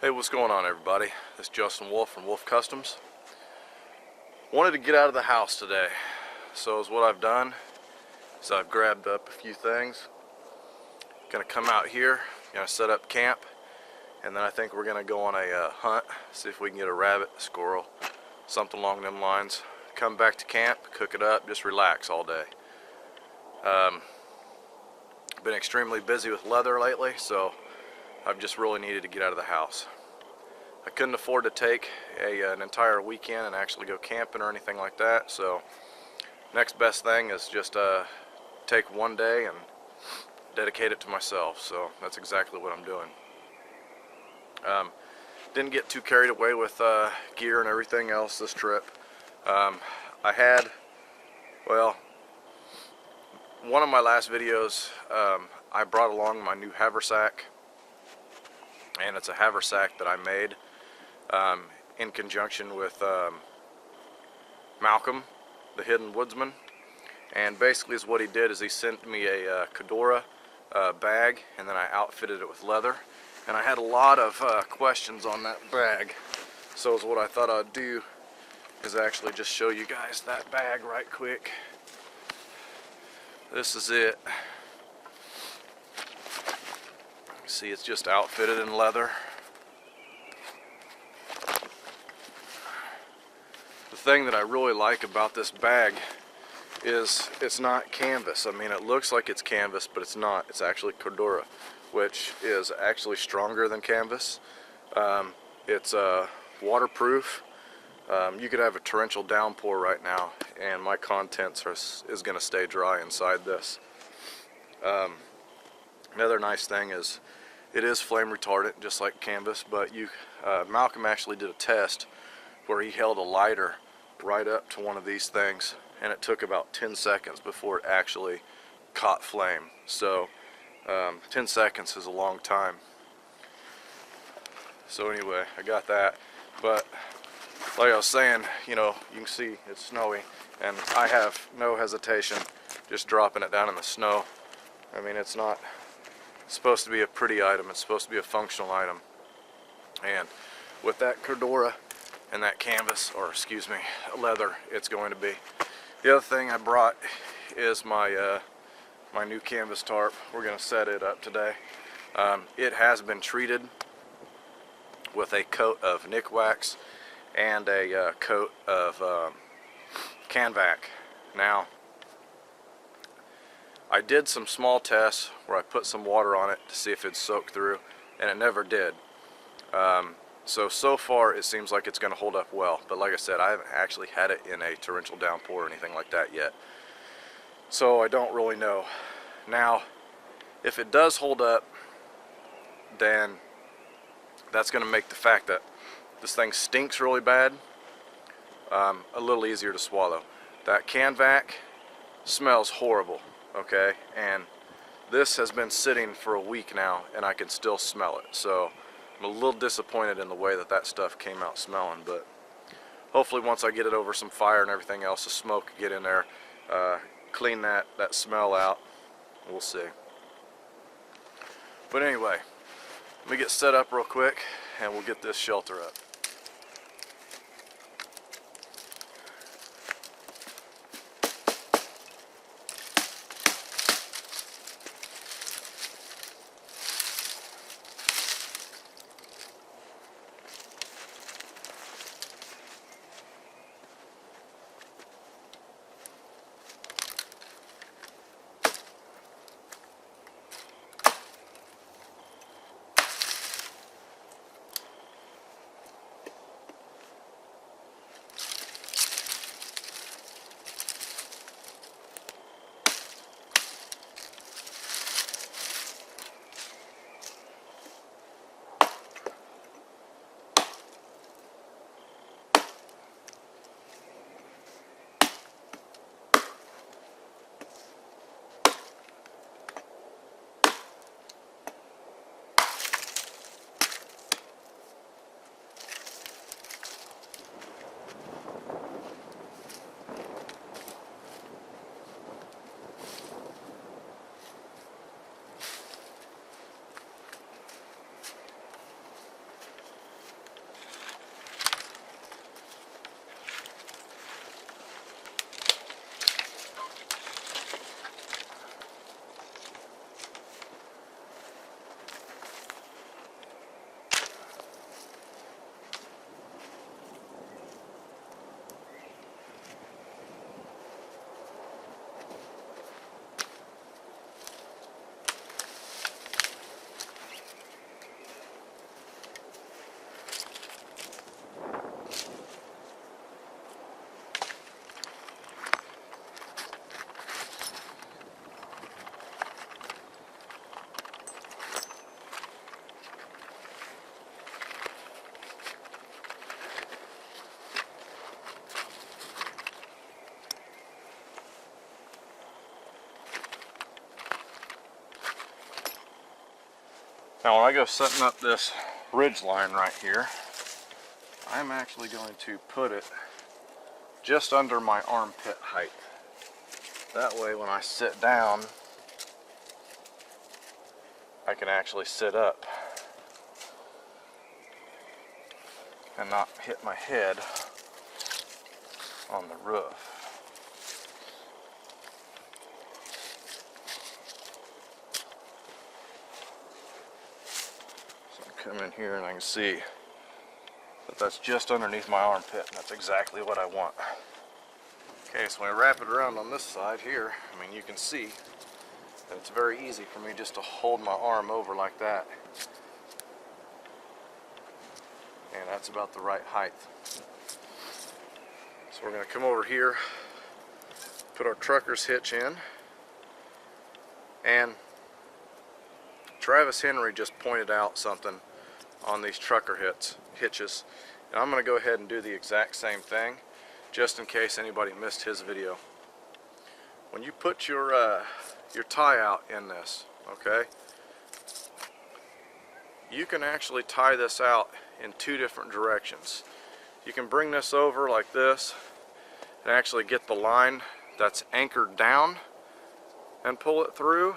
Hey, what's going on, everybody? This is Justin Wolf from Wolf Customs. Wanted to get out of the house today, so what I've done is I've grabbed up a few things. Gonna come out here, gonna set up camp, and then I think we're gonna go on a hunt, see if we can get a rabbit, a squirrel, something along them lines. Come back to camp, cook it up, just relax all day. Been extremely busy with leather lately, so I've just really needed to get out of the house. I couldn't afford to take an entire weekend and actually go camping or anything like that, so next best thing is just take one day and dedicate it to myself. So that's exactly what I'm doing. Didn't get too carried away with gear and everything else this trip. I had, well, one of my last videos, I brought along my new haversack, and it's a haversack that I made in conjunction with Malcolm, the Hidden Woodsman. And basically what he did is he sent me a Cordura bag, and then I outfitted it with leather. And I had a lot of questions on that bag, so what I thought I'd do is actually just show you guys that bag right quick. This is it. See, it's just outfitted in leather. The thing that I really like about this bag is it's not canvas. I mean, it looks like it's canvas, but it's not. It's actually Cordura, which is actually stronger than canvas. It's waterproof. You could have a torrential downpour right now, and my contents is going to stay dry inside this. Another nice thing is it is flame retardant, just like canvas, but Malcolm actually did a test where he held a lighter right up to one of these things, and it took about 10 seconds before it actually caught flame. So 10 seconds is a long time. So anyway, I got that. But like I was saying, you know, you can see it's snowy, and I have no hesitation just dropping it down in the snow. I mean, it's not supposed to be a pretty item, it's supposed to be a functional item. And with that Cordura and that canvas, or excuse me, leather, it's going to be. The other thing I brought is my my new canvas tarp. We're going to set it up today. It has been treated with a coat of Nikwax and a coat of Canvac. Now, I did some small tests where I put some water on it to see if it'd soak through, and it never did. So far it seems like it's going to hold up well, but like I said, I haven't actually had it in a torrential downpour or anything like that yet, so I don't really know. Now, if it does hold up, then that's going to make the fact that this thing stinks really bad a little easier to swallow. That Canvac smells horrible, okay, and this has been sitting for a week now, and I can still smell it. So I'm a little disappointed in the way that stuff came out smelling, but hopefully once I get it over some fire and everything else, the smoke can get in there, clean that smell out. We'll see. But anyway, let me get set up real quick, and we'll get this shelter up. Now when I go setting up this ridge line right here, I'm actually going to put it just under my armpit height. That way when I sit down, I can actually sit up and not hit my head on the roof. So I come in here and I can see that that's just underneath my armpit, and that's exactly what I want. Okay, so when I wrap it around on this side here, I mean, you can see that it's very easy for me just to hold my arm over like that. And that's about the right height. So we're going to come over here, put our trucker's hitch in, and Travis Henry just pointed out something on these trucker hitches. And I'm going to go ahead and do the exact same thing, just in case anybody missed his video. When you put your tie out in this, okay, you can actually tie this out in two different directions. You can bring this over like this and actually get the line that's anchored down and pull it through,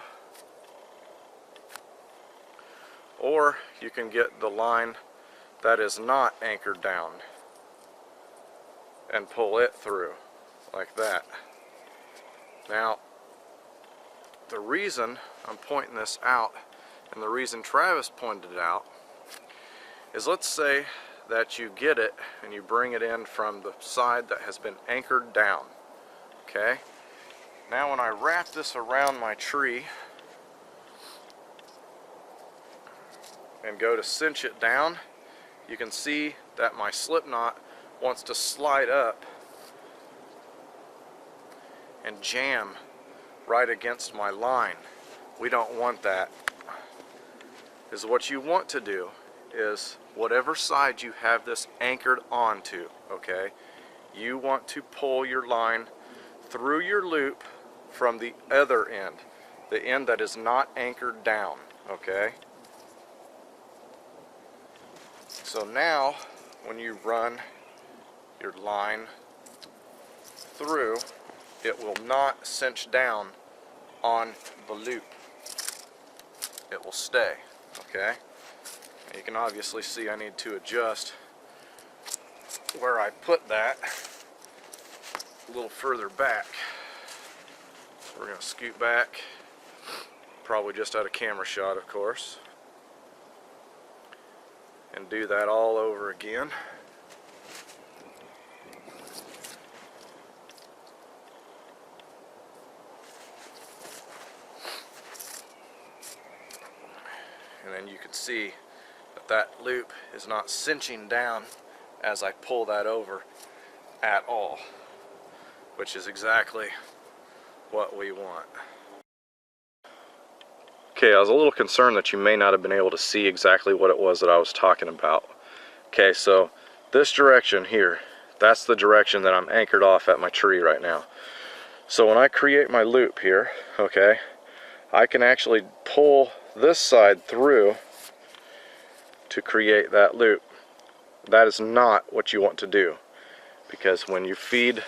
or you can get the line that is not anchored down and pull it through like that. Now, the reason I'm pointing this out, and the reason Travis pointed it out, is let's say that you get it and you bring it in from the side that has been anchored down. Okay? Now when I wrap this around my tree and go to cinch it down, you can see that my slip knot wants to slide up and jam right against my line. We don't want that. Because what you want to do is whatever side you have this anchored onto, okay, you want to pull your line through your loop from the other end, the end that is not anchored down, okay? So now when you run your line through, it will not cinch down on the loop. It will stay, okay? You can obviously see I need to adjust where I put that a little further back. So we're going to scoot back, probably just out of camera shot, of course, and do that all over again. And then you can see that that loop is not cinching down as I pull that over at all, which is exactly what we want. Okay, I was a little concerned that you may not have been able to see exactly what it was that I was talking about. Okay, so this direction here, that's the direction that I'm anchored off at my tree right now. So when I create my loop here, okay, I can actually pull this side through to create that loop. That is not what you want to do, because when you feed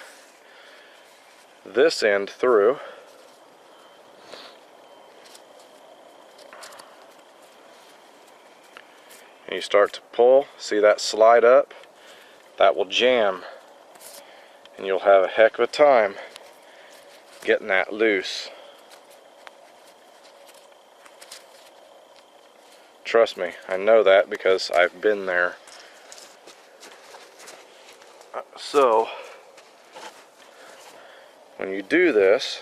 this end through, and you start to pull, see that slide up? That will jam, and you'll have a heck of a time getting that loose. Trust me, I know that because I've been there. So, when you do this,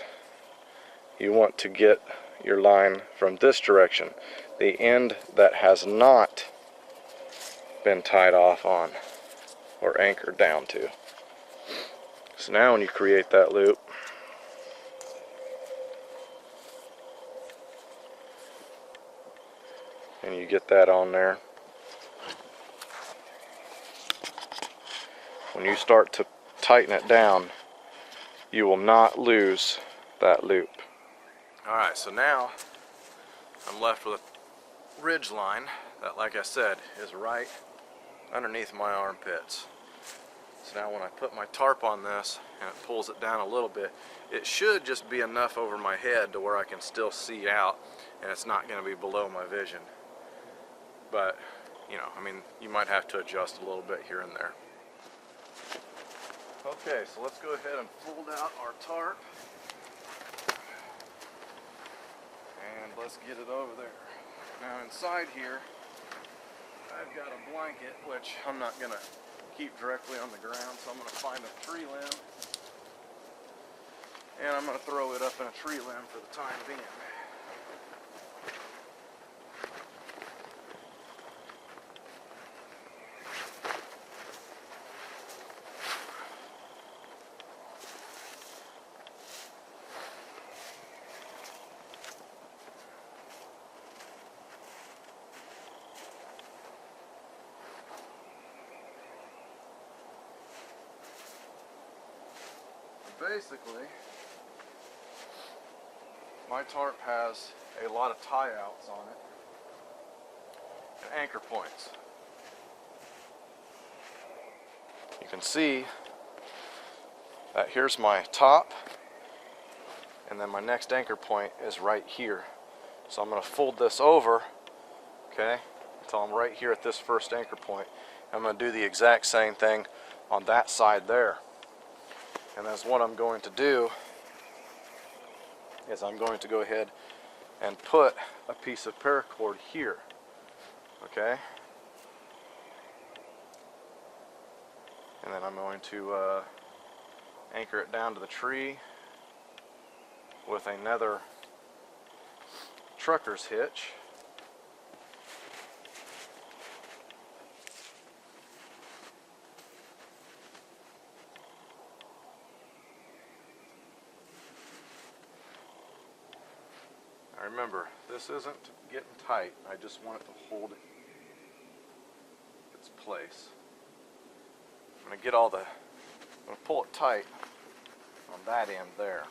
you want to get your line from this direction, the end that has not been tied off on or anchored down to. So now when you create that loop, and you get that on there, when you start to tighten it down, you will not lose that loop. Alright, so now I'm left with ridge line that, like I said, is right underneath my armpits. So now when I put my tarp on this and it pulls it down a little bit, it should just be enough over my head to where I can still see out and it's not going to be below my vision. But, you know, I mean, you might have to adjust a little bit here and there. Okay, so let's go ahead and fold out our tarp. And let's get it over there. Now inside here, I've got a blanket, which I'm not going to keep directly on the ground, so I'm going to find a tree limb. And I'm going to throw it up in a tree limb for the time being. Basically, my tarp has a lot of tie outs on it and anchor points. You can see that here's my top, and then my next anchor point is right here. So I'm going to fold this over, okay, until I'm right here at this first anchor point. I'm going to do the exact same thing on that side there. And that's what I'm going to do, is I'm going to go ahead and put a piece of paracord here, okay? And then I'm going to anchor it down to the tree with another trucker's hitch. Remember, this isn't getting tight. I just want it to hold its place. I'm going to get I'm going to pull it tight on that end there.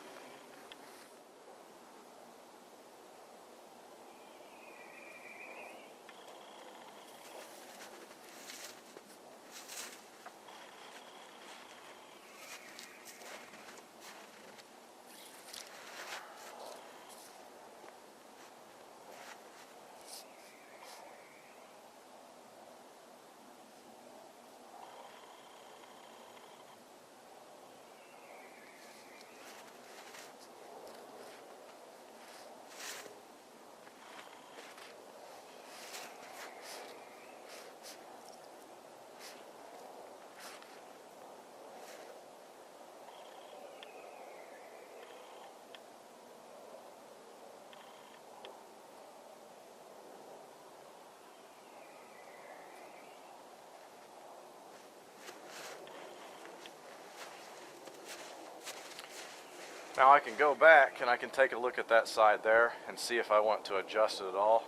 Now I can go back and I can take a look at that side there and see if I want to adjust it at all,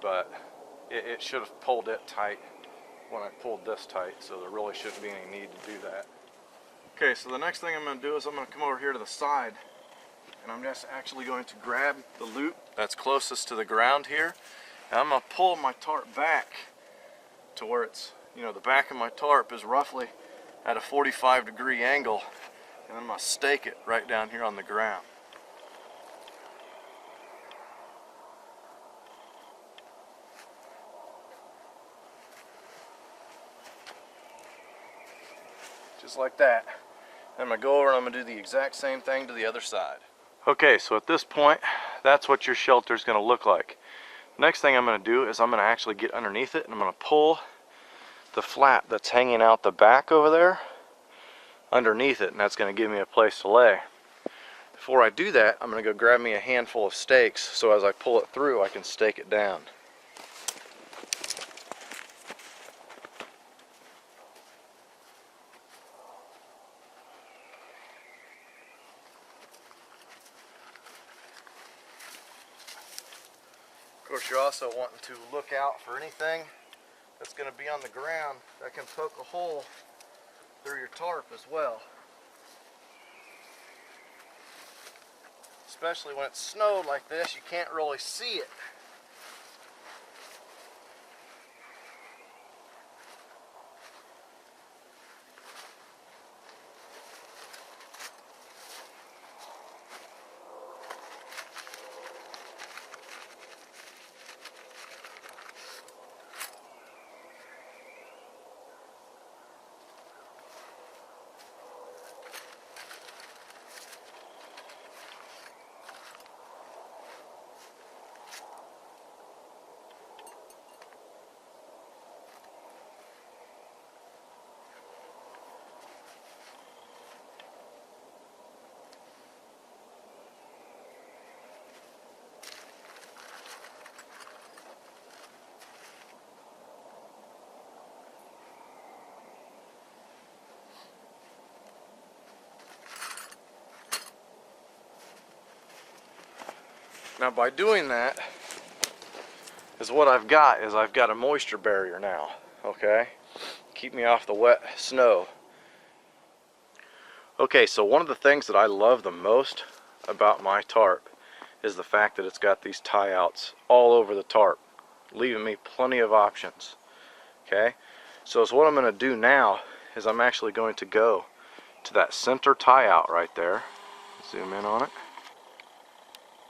but it should have pulled it tight when I pulled this tight, so there really shouldn't be any need to do that. Okay, so the next thing I'm going to do is I'm going to come over here to the side, and I'm just actually going to grab the loop that's closest to the ground here, and I'm going to pull my tarp back to where it's, you know, the back of my tarp is roughly at a 45-degree angle. And I'm going to stake it right down here on the ground. Just like that. I'm going to go over and I'm going to do the exact same thing to the other side. Okay, so at this point, that's what your shelter is going to look like. Next thing I'm going to do is I'm going to actually get underneath it and I'm going to pull the flap that's hanging out the back over there underneath it, and that's going to give me a place to lay. Before I do that, I'm going to go grab me a handful of stakes so as I pull it through I can stake it down. Of course, you're also wanting to look out for anything that's going to be on the ground that can poke a hole through your tarp as well. Especially when it's snowed like this, you can't really see it. Now by doing that, is what I've got is I've got a moisture barrier now, okay? Keep me off the wet snow. Okay, so one of the things that I love the most about my tarp is the fact that it's got these tie outs all over the tarp, leaving me plenty of options. Okay, so what I'm going to do now is I'm actually going to go to that center tie out right there. Zoom in on it.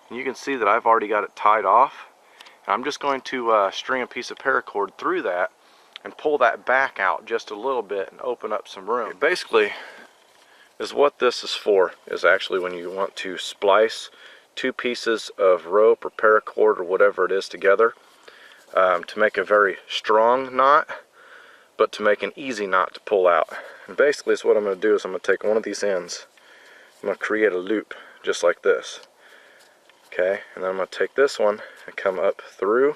And you can see that I've already got it tied off. And I'm just going to string a piece of paracord through that and pull that back out just a little bit and open up some room. Okay, basically, is what this is for, is actually when you want to splice two pieces of rope or paracord or whatever it is together to make a very strong knot, but to make an easy knot to pull out. And basically is what I'm going to do is I'm going to take one of these ends, I'm going to create a loop just like this. Okay, and then I'm going to take this one and come up through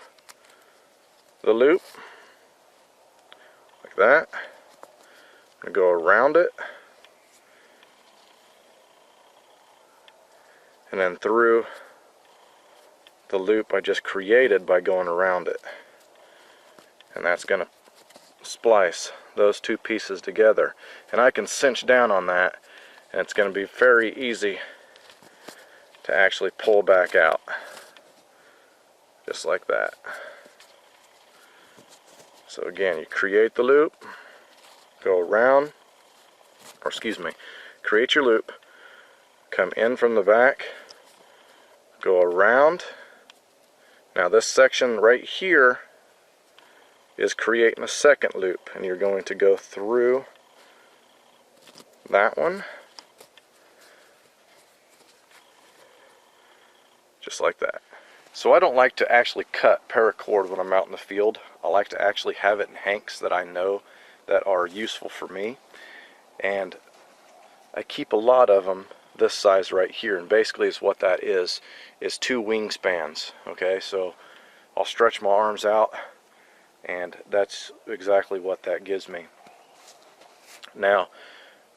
the loop like that. I'm going to go around it and then through the loop I just created by going around it. And that's going to splice those two pieces together. And I can cinch down on that, and it's going to be very easy to actually pull back out. Just like that. So again, you create the loop, go around, or excuse me, create your loop, come in from the back, go around. Now this section right here is creating a second loop, and you're going to go through that one just like that. So I don't like to actually cut paracord when I'm out in the field. I like to actually have it in hanks that I know that are useful for me, and I keep a lot of them this size right here, and basically is what that is 2 wingspans. Okay, so I'll stretch my arms out, and that's exactly what that gives me. Now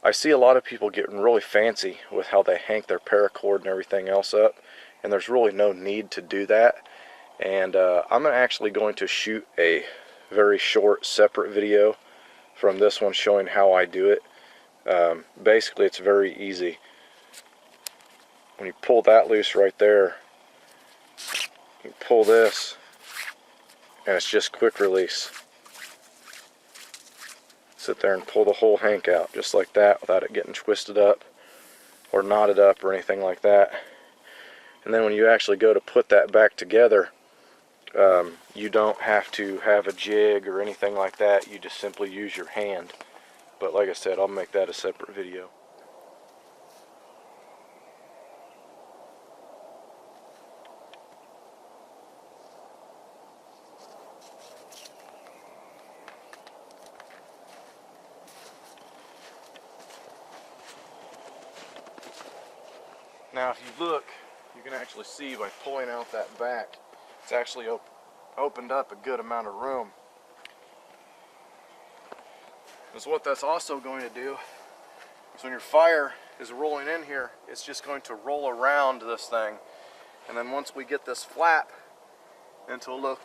I see a lot of people getting really fancy with how they hank their paracord and everything else up, and there's really no need to do that. And I'm actually going to shoot a very short separate video from this one showing how I do it. Basically it's very easy. When you pull that loose right there, you pull this, and it's just quick release. Sit there and pull the whole hank out just like that without it getting twisted up or knotted up or anything like that. And then when you actually go to put that back together, you don't have to have a jig or anything like that. You just simply use your hand. But like I said, I'll make that a separate video. Now if you look, you can actually see by pulling out that back, it's actually opened up a good amount of room. Because what that's also going to do is when your fire is rolling in here, it's just going to roll around this thing. And then once we get this flap into a look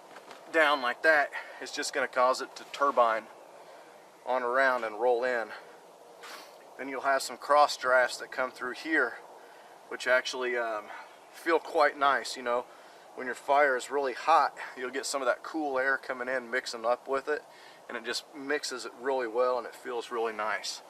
down like that, it's just going to cause it to turbine on around and roll in. Then you'll have some cross drafts that come through here, which actually feel quite nice. You know, when your fire is really hot, you'll get some of that cool air coming in mixing up with it, and it just mixes it really well and it feels really nice.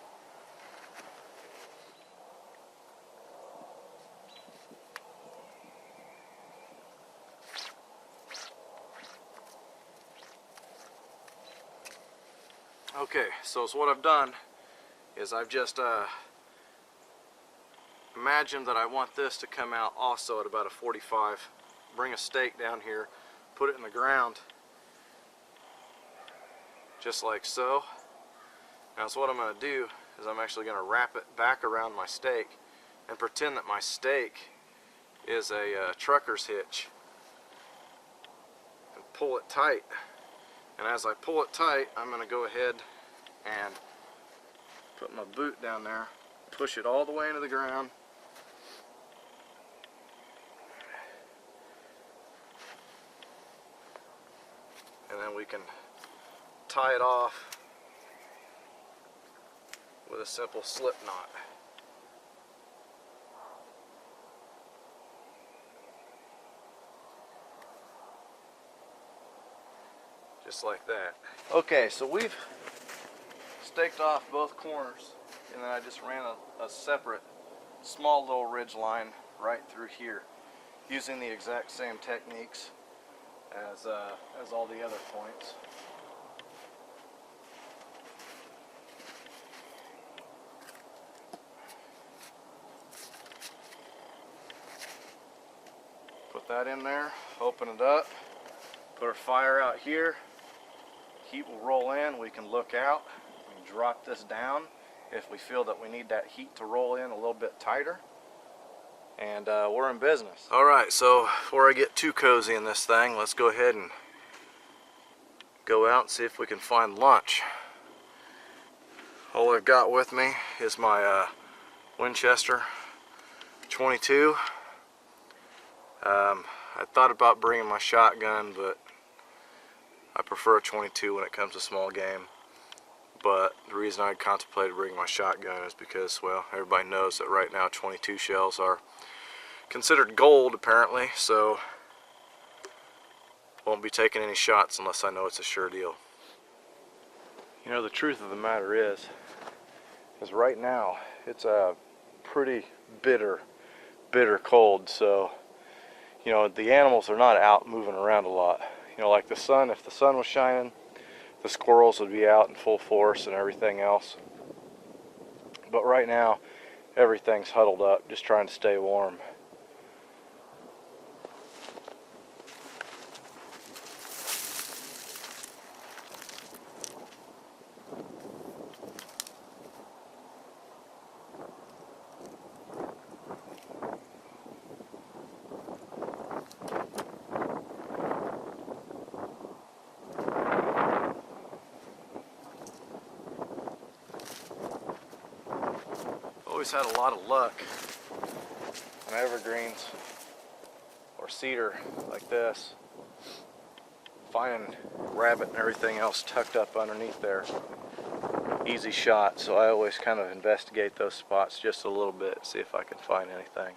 Okay, so what I've done is I've just imagine that I want this to come out also at about a 45. Bring a stake down here, put it in the ground, just like so. Now so what I'm going to do is I'm actually going to wrap it back around my stake and pretend that my stake is a trucker's hitch, and pull it tight. And as I pull it tight, I'm going to go ahead and put my boot down there, push it all the way into the ground, we can tie it off with a simple slip knot. Just like that. Okay, so we've staked off both corners, and then I just ran a separate small little ridge line right through here, using the exact same techniques as all the other points. Put that in there, open it up, put our fire out here, heat will roll in, we can look out, we can drop this down if we feel that we need that heat to roll in a little bit tighter, and we're in business. Alright, so before I get too cozy in this thing, let's go ahead and go out and see if we can find lunch. All I've got with me is my Winchester 22. I thought about bringing my shotgun, but I prefer a 22 when it comes to small game. But the reason I contemplated bringing my shotgun is because, well, everybody knows that right now 22 shells are considered gold apparently, so won't be taking any shots unless I know it's a sure deal. You know, the truth of the matter is right now it's a pretty bitter cold, so you know, the animals are not out moving around a lot. You know, like the sun, if the sun was shining, the squirrels would be out in full force and everything else. But right now, everything's huddled up, just trying to stay warm. Always had a lot of luck on evergreens or cedar like this, finding rabbit and everything else tucked up underneath there. Easy shot, so I always kind of investigate those spots just a little bit, see if I can find anything.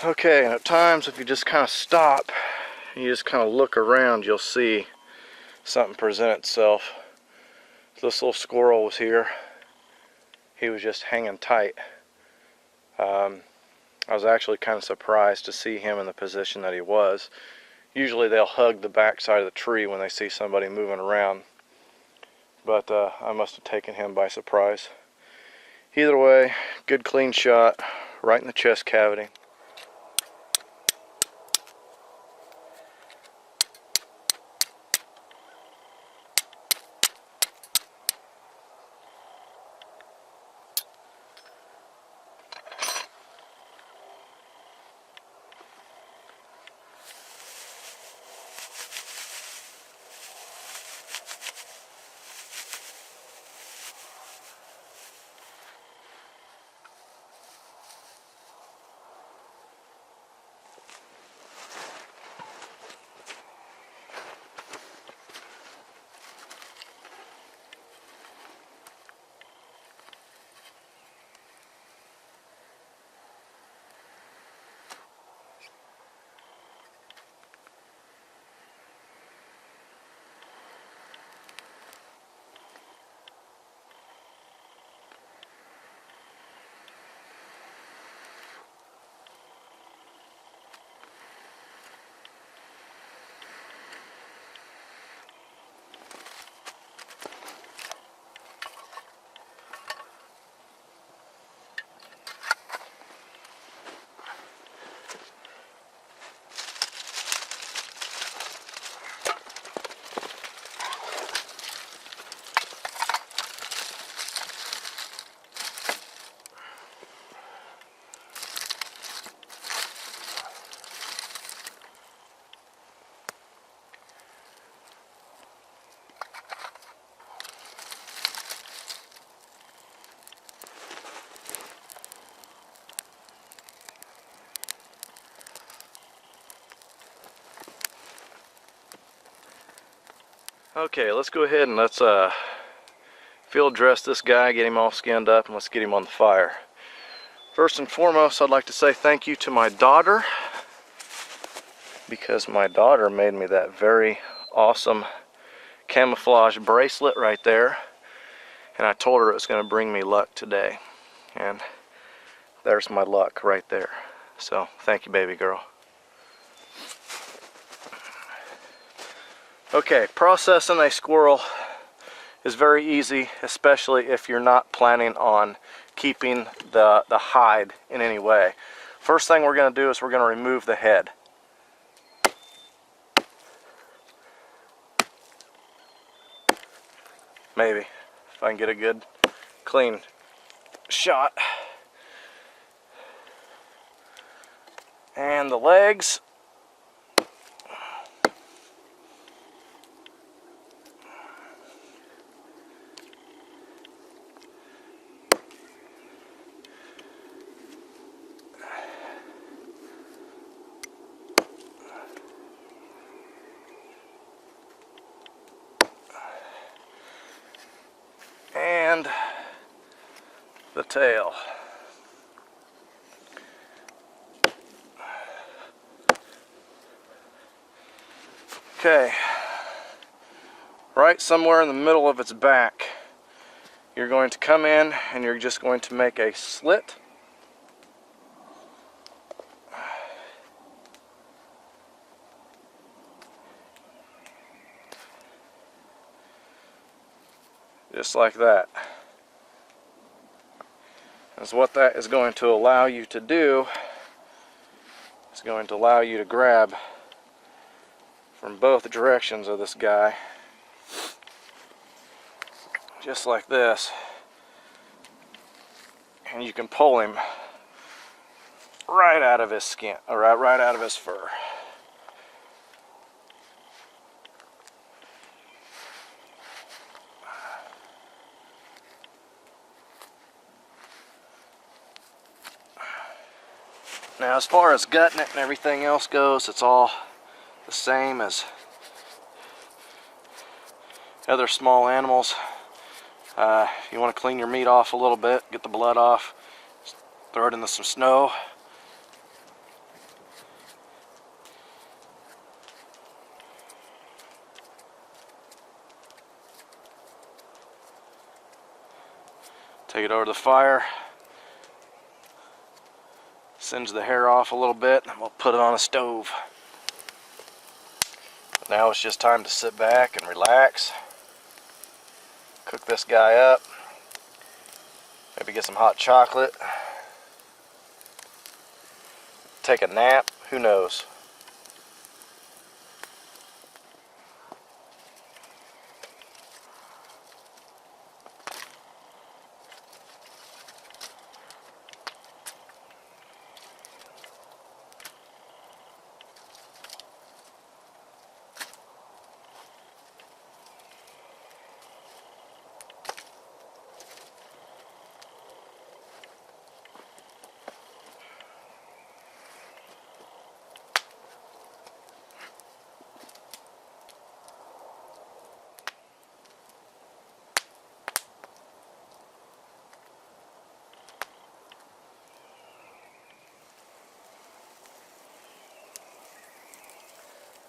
Okay, and at times if you just kind of stop and you just kind of look around, you'll see something present itself. This little squirrel was here. He was just hanging tight. I was actually kind of surprised to see him in the position that he was. Usually they'll hug the back side of the tree when they see somebody moving around, but I must have taken him by surprise. Either way, good clean shot right in the chest cavity. Okay, let's go ahead and let's field dress this guy, get him all skinned up, and let's get him on the fire. First and foremost, I'd like to say thank you to my daughter, because my daughter made me that very awesome camouflage bracelet right there, and I told her it was going to bring me luck today, and there's my luck right there. So thank you, baby girl. Okay, processing a squirrel is very easy, especially if you're not planning on keeping the hide in any way. First thing we're going to do is we're going to remove the head. Maybe, if I can get a good, clean shot. And the legs. And the tail. Okay, right somewhere in the middle of its back, you're going to come in and you're just going to make a slit. Just like that. Because what that is going to allow you to do is going to allow you to grab from both directions of this guy, just like this, and you can pull him right out of his skin, or right out of his fur. Now, as far as gutting it and everything else goes, it's all the same as other small animals. You want to clean your meat off a little bit, get the blood off, throw it into some snow. Take it over to the fire. Singe the hair off a little bit, and we'll put it on a stove. Now it's just time to sit back and relax. Cook this guy up. Maybe get some hot chocolate. Take a nap, who knows?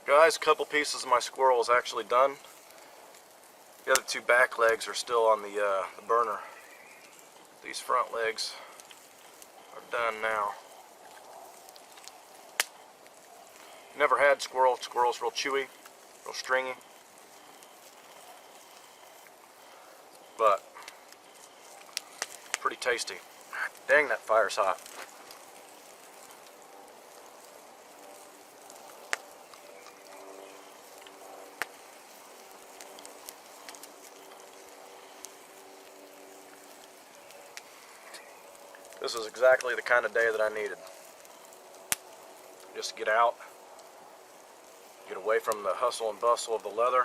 Guys, a couple pieces of my squirrel is actually done. The other two back legs are still on the burner. These front legs are done now. Never had squirrel. Squirrel's real chewy, real stringy. But pretty tasty. Dang, that fire's hot. This is exactly the kind of day that I needed. Just to get out, get away from the hustle and bustle of the leather.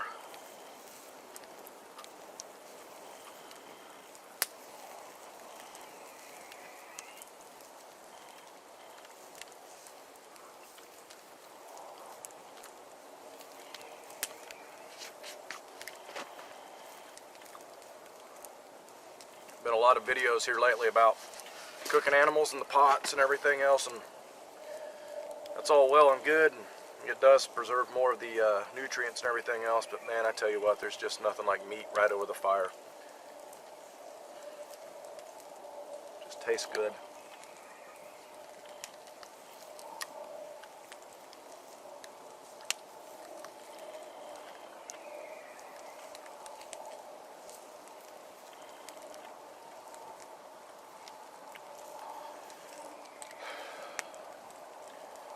been a lot of videos here lately about cooking animals in the pots and everything else, and that's all well and good, and it does preserve more of the nutrients and everything else, but man, I tell you what, there's just nothing like meat right over the fire. Just tastes good.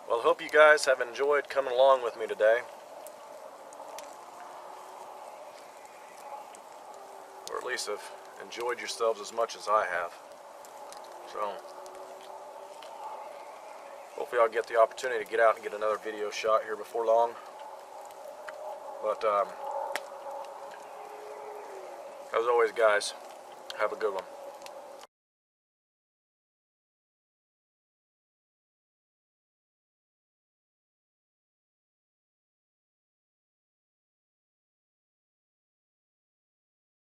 Well, I hope you guys have enjoyed coming along with me today. Or at least have enjoyed yourselves as much as I have. So, hopefully I'll get the opportunity to get out and get another video shot here before long. But, as always guys, have a good one.